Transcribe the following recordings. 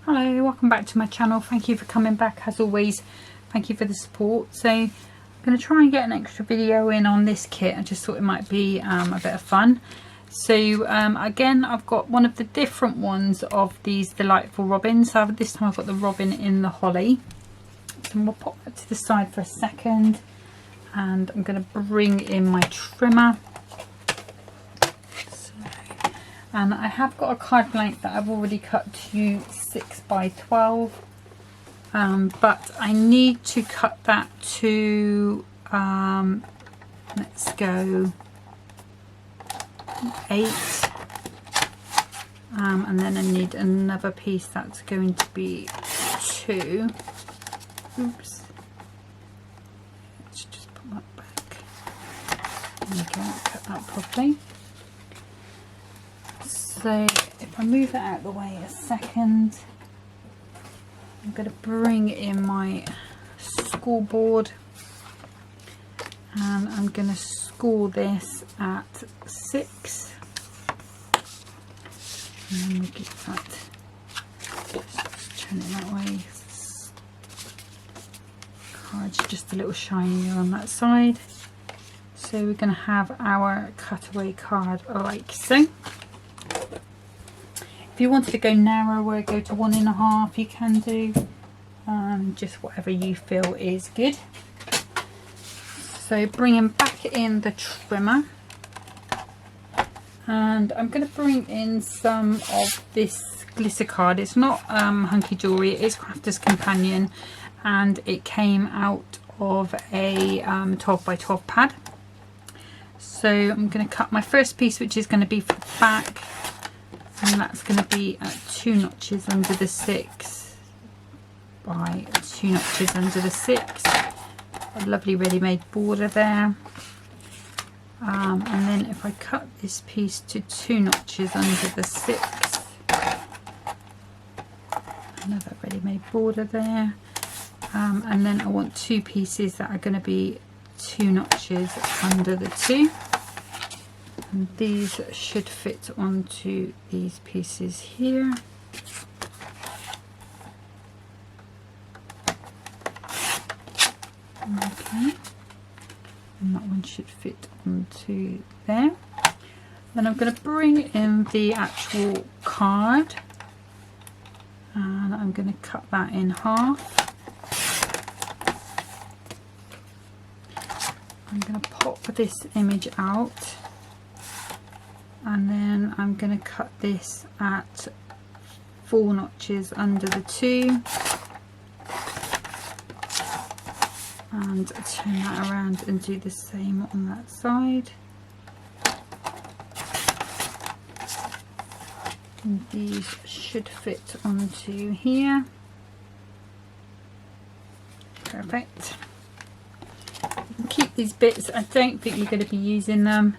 Hello, welcome back to my channel. Thank you for coming back as always. Thank you for the support. So I'm going to try and get an extra video in on this kit. I just thought it might be a bit of fun. So again, I've got one of the different ones of these delightful robins. So this time I've got the robin in the holly. So I'm going to pop that to the side for a second, and I'm going to bring in my trimmer. And I have got a card blank that I've already cut to 6 by 12, but I need to cut that to let's go 8, and then I need another piece that's going to be 2. Oops, let's just put that back. There we go, cut that properly. So if I move that out of the way a second, I'm going to bring in my scoreboard, and I'm going to score this at 6. And we'll get that, just turn it that way. Card's just a little shinier on that side. So we're going to have our cutaway card like so. If you wanted to go narrower, go to 1.5, you can do, just whatever you feel is good. So bringing back in the trimmer, and I'm going to bring in some of this glitter card. It's not Hunkydory, it is Crafter's Companion, and it came out of a 12 by 12 pad. So I'm going to cut my first piece, which is going to be for the back. And that's going to be at 2 notches under the 6 by 2 notches under the 6. A lovely ready-made border there. And then if I cut this piece to 2 notches under the 6, another ready-made border there. And then I want 2 pieces that are going to be 2 notches under the 2. And these should fit onto these pieces here. Okay, and that one should fit onto there. Then I'm going to bring in the actual card, and I'm going to cut that in half. I'm going to pop this image out. And then I'm going to cut this at 4 notches under the 2, and turn that around and do the same on that side. And these should fit onto here. Perfect. You can keep these bits, I don't think you're going to be using them.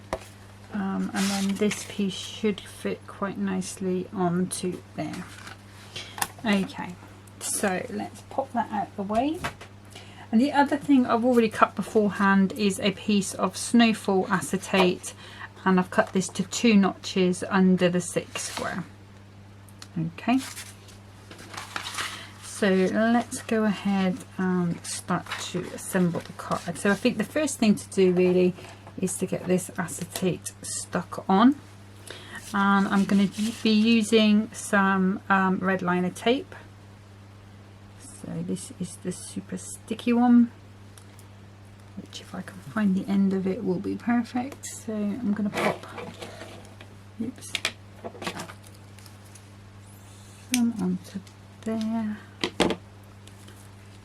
And then this piece should fit quite nicely onto there. Okay, so let's pop that out of the way. And the other thing I've already cut beforehand is a piece of snowfall acetate, and I've cut this to 2 notches under the 6 square. Okay, so let's go ahead and start to assemble the card. So I think the first thing to do really is to get this acetate stuck on, and I'm going to be using some red liner tape. So this is the super sticky one, which if I can find the end of it will be perfect. So I'm going to pop some onto there,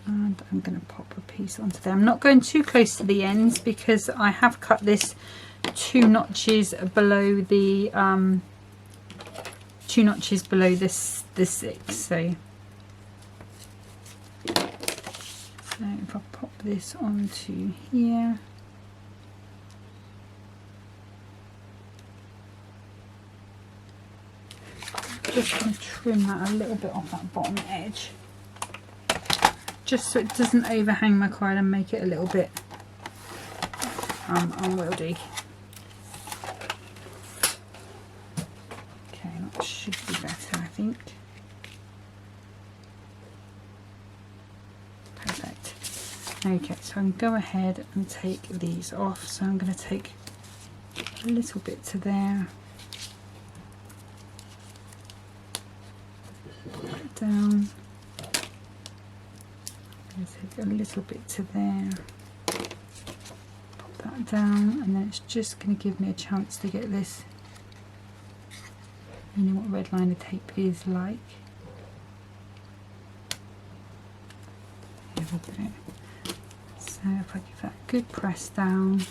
and I'm going to pop a piece onto there. I'm not going too close to the ends because I have cut this 2 notches below the 2 notches below this the 6. So if I pop this onto here, I'm just going to trim that a little bit off that bottom edge, just so it doesn't overhang my card and make it a little bit unwieldy. Okay, that should be better, I think. Okay, so I'm going to go ahead and take these off. So I'm going to take a little bit to there, put that down, I'm going to take a little bit to there, pop that down, and then it's just going to give me a chance to get this, you know what red liner tape is like. There we go. So if I give that a good press down,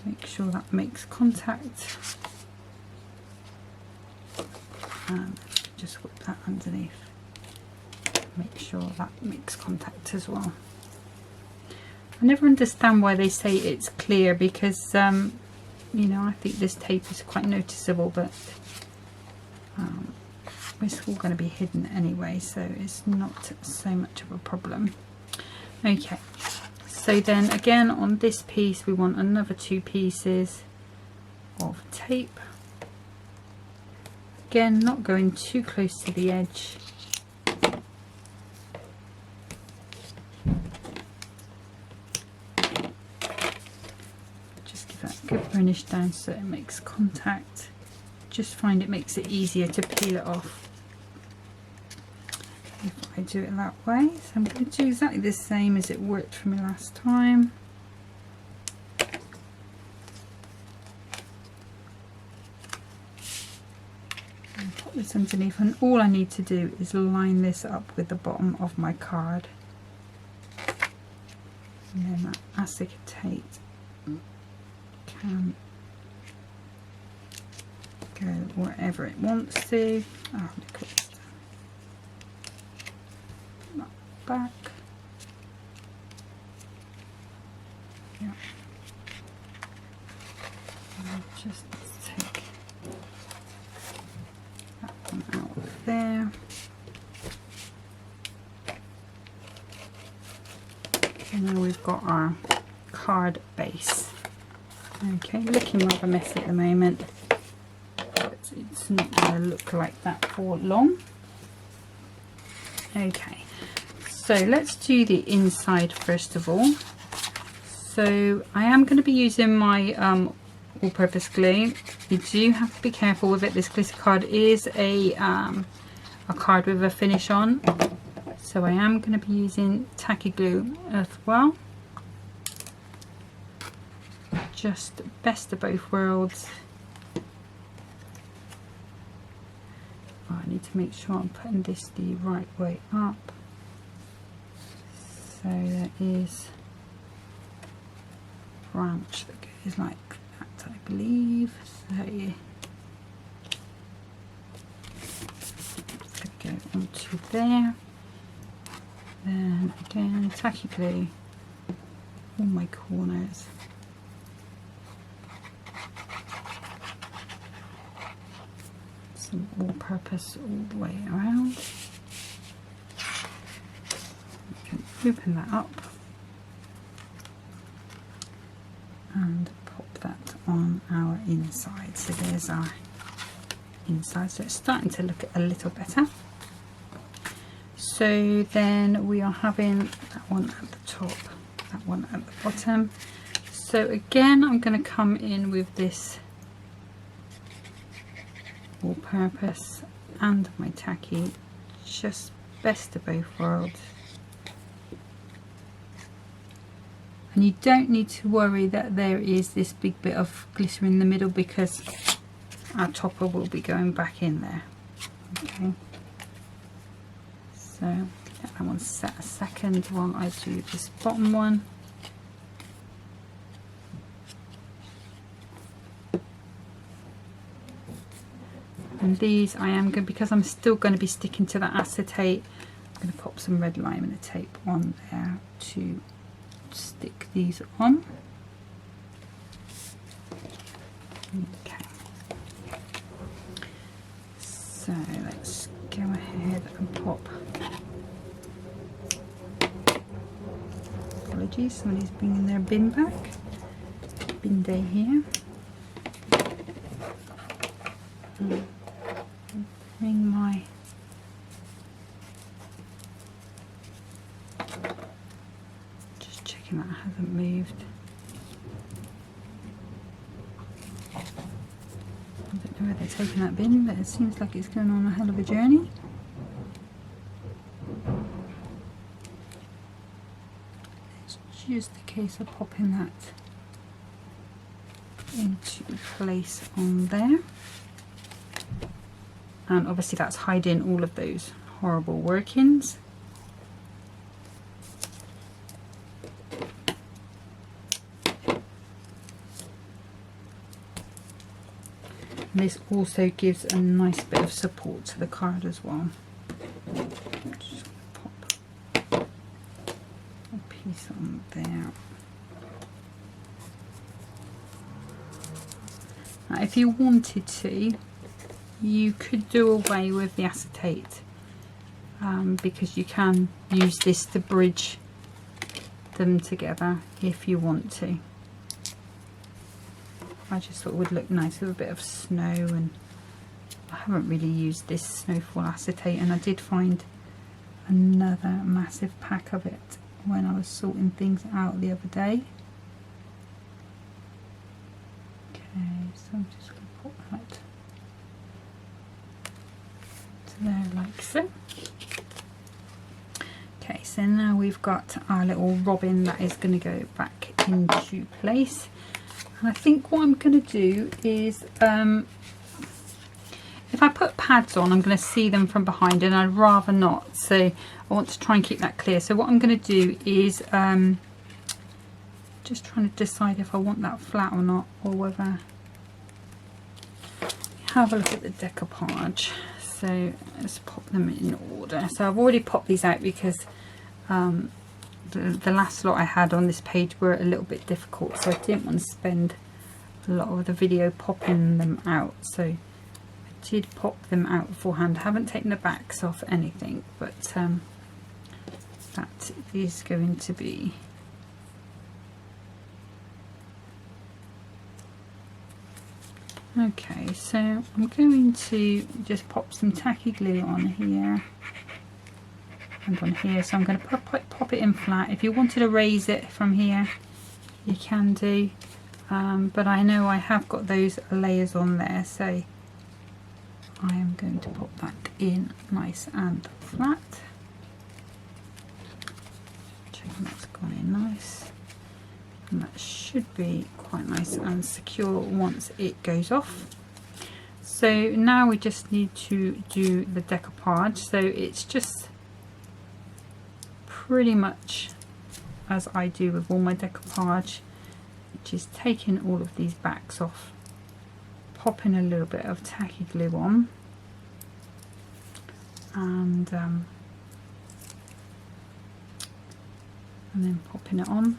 make sure that makes contact, and just whip that underneath, make sure that makes contact as well. I never understand why they say it's clear, because you know, I think this tape is quite noticeable, but it's all going to be hidden anyway, so it's not so much of a problem. Okay, so then again on this piece we want another 2 pieces of tape. Again, not going too close to the edge. Just give that a good burnish down so it makes contact. Just find it makes it easier to peel it off if I do it that way. So I'm going to do exactly the same as it worked for me last time. And pop this underneath, and all I need to do is line this up with the bottom of my card, and then that acetate can go wherever it wants to. Oh, look at this. Back. Yeah. I'll just take that one out of there. And now we've got our card base. Okay, looking rather messy at the moment, but it's not going to look like that for long. Okay. So let's do the inside first of all. So I am going to be using my all-purpose glue. You do have to be careful with it. This glitter card is a card with a finish on. So I am going to be using tacky glue as well. Just best of both worlds. Oh, I need to make sure I'm putting this the right way up. So there is a branch that goes like that, I believe. So yeah, it's going to go onto there. Then again, tacky glue all my corners. Some all-purpose all the way around. Open that up and pop that on our inside. So there's our inside, so it's starting to look a little better. So then we are having that one at the top, that one at the bottom. So again, I'm going to come in with this all-purpose and my tacky, just best of both worlds. And you don't need to worry that there is this big bit of glitter in the middle, because our topper will be going back in there. Okay, so let that one set a second while I do this bottom one. And these I am going, because I'm still going to be sticking to that acetate, I'm going to pop some red liner tape on there to stick these on. Okay, so let's go ahead and pop, apologies, somebody's bringing their bin back, bin day here. Bring my checking that hasn't moved. I don't know where they're taking that bin, but it seems like it's going on a hell of a journey. It's just a case of popping that into place on there. And obviously that's hiding all of those horrible workings. And this also gives a nice bit of support to the card as well. Just pop a piece on there. Now, if you wanted to, you could do away with the acetate, because you can use this to bridge them together if you want to. I just thought it would look nice with a bit of snow, and I haven't really used this snowfall acetate, and I did find another massive pack of it when I was sorting things out the other day. Okay, so I'm just going to put that to there like so. Okay, so now we've got our little robin that is going to go back into place. And I think what I'm going to do is, if I put pads on, I'm going to see them from behind, and I'd rather not. So I want to try and keep that clear. So what I'm going to do is just trying to decide if I want that flat or not, or whether. Have a look at the decoupage. So let's pop them in order. So I've already popped these out because the last lot I had on this page were a little bit difficult, so I didn't want to spend a lot of the video popping them out. So I did pop them out beforehand. I haven't taken the backs off anything, but that is going to be okay. So I'm going to just pop some tacky glue on here and on here. So I'm going to pop it in flat. If you wanted to raise it from here, you can do, but I know I have got those layers on there, so I am going to pop that in nice and flat. Checking that's gone in nice, and that should be quite nice and secure once it goes off. So now we just need to do the decoupage. So it's just pretty much as I do with all my decoupage, which is taking all of these backs off, popping a little bit of tacky glue on, and then popping it on.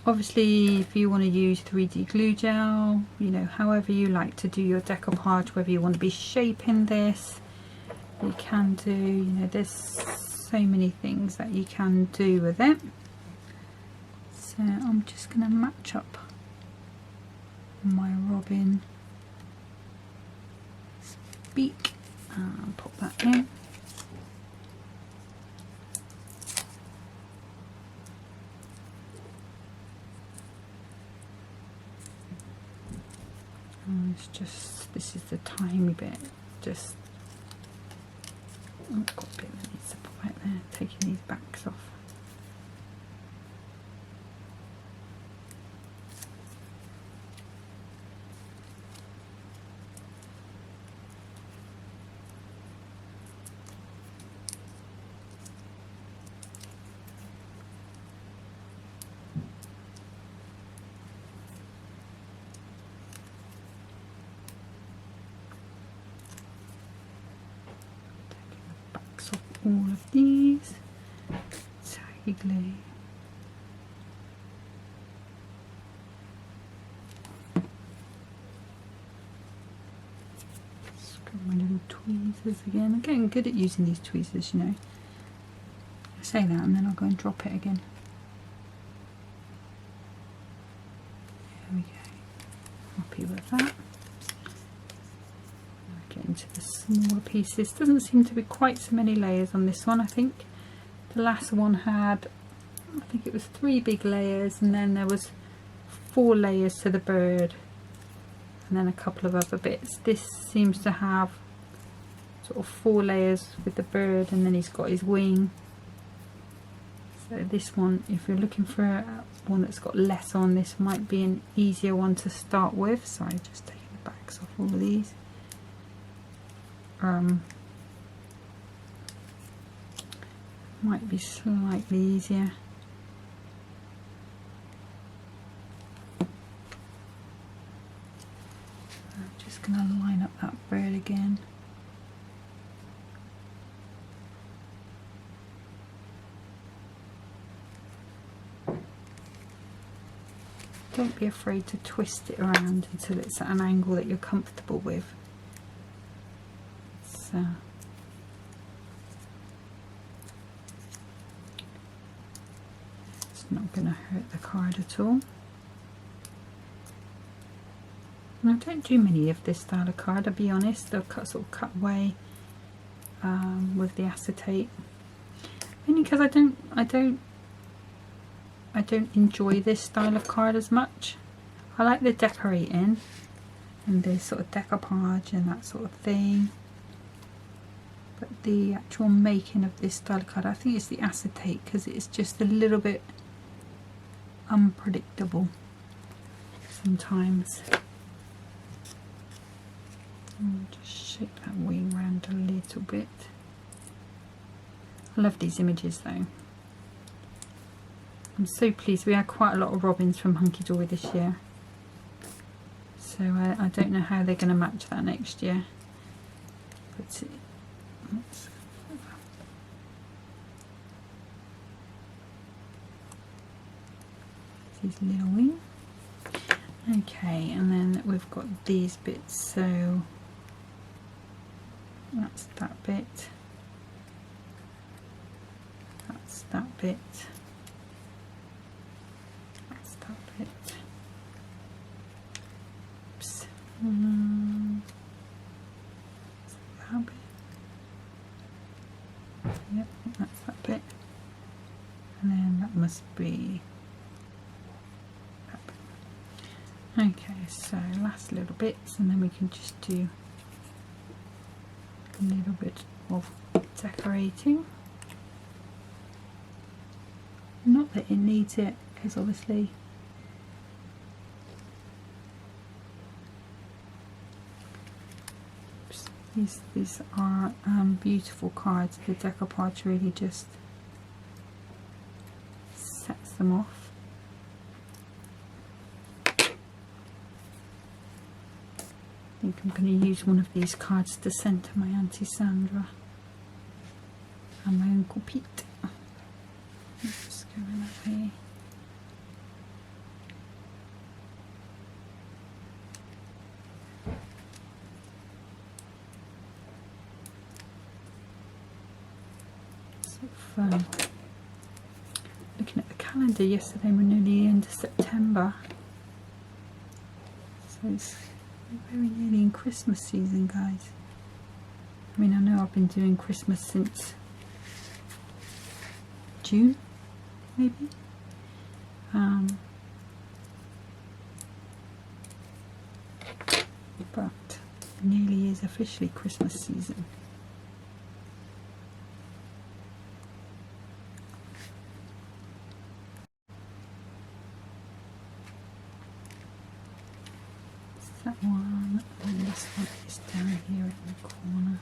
Obviously, if you want to use 3D glue gel, you know, however you like to do your decoupage, whether you want to be shaping this, you can do, you know, there's so many things that you can do with it. So I'm just going to match up my robin beak and pop that in. And it's just, this is the tiny bit, just got a bit that needs to pop out there, taking these backs off. All of these, tacky glue. Just grab my little tweezers again. I'm getting good at using these tweezers, you know. I say that and then I'll go and drop it again. There we go. Happy with that. Into the smaller pieces. Doesn't seem to be quite so many layers on this one. I think the last one had I think it was 3 big layers, and then there was 4 layers to the bird, and then a couple of other bits. This seems to have sort of 4 layers with the bird, and then he's got his wing. So this one, if you're looking for one that's got less on, this might be an easier one to start with. Sorry, just taking the backs off all of these. Might be slightly easier. I'm just going to line up that bird again. Don't be afraid to twist it around until it's at an angle that you're comfortable with. So it's not going to hurt the card at all. And I don't do many of this style of card, I'll be honest. They'll sort of cut away with the acetate, only because I don't enjoy this style of card as much. I like the decorating and the sort of decoupage and that sort of thing, but the actual making of this style of card, I think it's the acetate, because it's just a little bit unpredictable sometimes. Just shake that wing around a little bit. I love these images though. I'm so pleased. We had quite a lot of robins from Hunkydory this year, so I don't know how they're going to match that next year. But his little wing. Okay, and then we've got these bits, so that's that bit, that's that bit, that's that bit. Oops. That bit. Yep, that's that bit, and then that must be that bit. Okay, so last little bits, and then we can just do a little bit of decorating. Not that it needs it, because obviously these are beautiful cards. The decoupage really just sets them off. I think I'm going to use one of these cards to send to my Auntie Sandra and my Uncle Pete. Let's go in that way. So fun. Looking at the calendar yesterday, we're nearly into September. So it's very nearly in Christmas season, guys. I mean, I know I've been doing Christmas since June, maybe. But it nearly is officially Christmas season. That one, and this one is down here in the corner.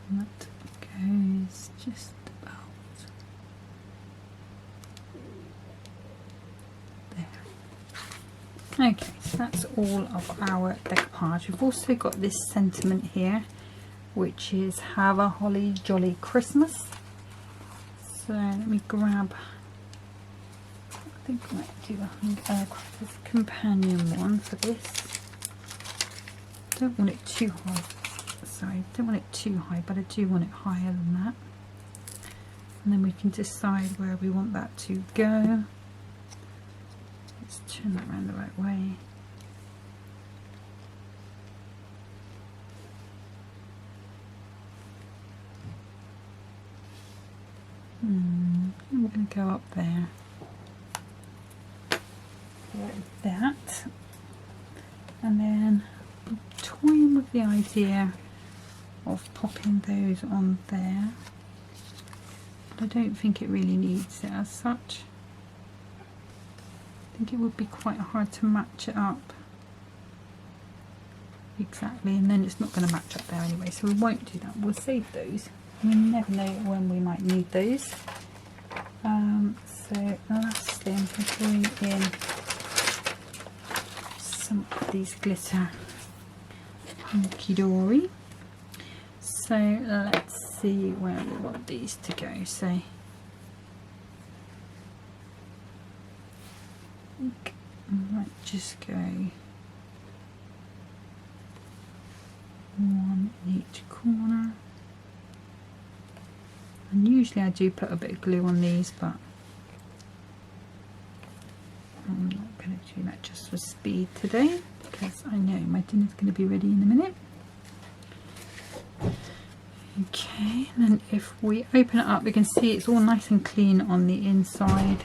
And that goes just about there. Okay, so that's all of our decoupage. We've also got this sentiment here, which is "Have a holly jolly Christmas." So let me grab, I think I might do the companion one for this. Don't want it too high, sorry, don't want it too high, but I do want it higher than that. And then we can decide where we want that to go. Let's turn that around the right way. I'm going to go up there like that, and then I'm toying with the idea of popping those on there, but I don't think it really needs it as such. I think it would be quite hard to match it up exactly, and then it's not going to match up there anyway, so we won't do that. We'll save those. We never know when we might need those. So lastly, I'm going to bring in some of these glitter Hunkydory. So let's see where we want these to go. So I think I might just go one in each corner. And usually I do put a bit of glue on these, but I'm not going to do that just for speed today, because I know my dinner's going to be ready in a minute. Okay, and then if we open it up, we can see it's all nice and clean on the inside.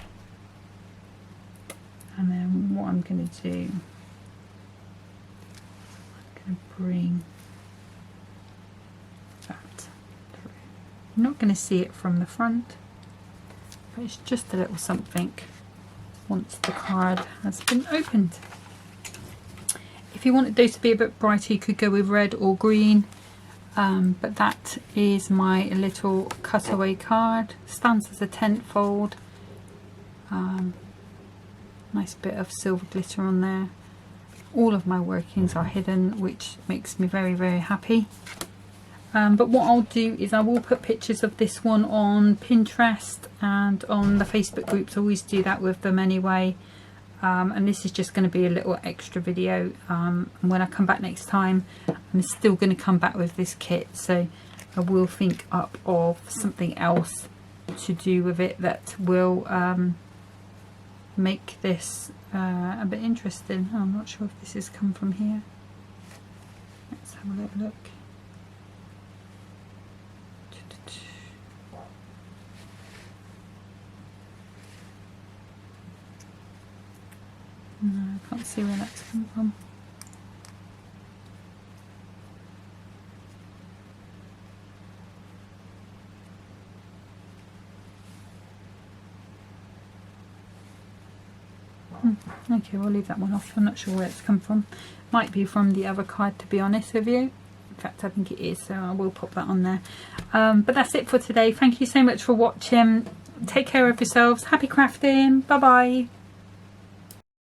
And then what I'm going to do, I'm going to bring that through. I'm not going to see it from the front, but it's just a little something once the card has been opened. If you wanted those to be a bit brighter, you could go with red or green, but that is my little cutaway card. Stands as a tent fold. Nice bit of silver glitter on there. All of my workings are hidden, which makes me very, very happy. But what I'll do is I will put pictures of this one on Pinterest and on the Facebook groups. I always do that with them anyway. And this is just going to be a little extra video. And when I come back next time, I'm still going to come back with this kit. So I will think up of something else to do with it that will make this a bit interesting. Oh, I'm not sure if this has come from here. Let's have a little look. No, I can't see where that's come from. Okay, we'll leave that one off. I'm not sure where it's come from. Might be from the other card, to be honest with you. In fact, I think it is, so I will pop that on there. But that's it for today. Thank you so much for watching. Take care of yourselves. Happy crafting. Bye bye.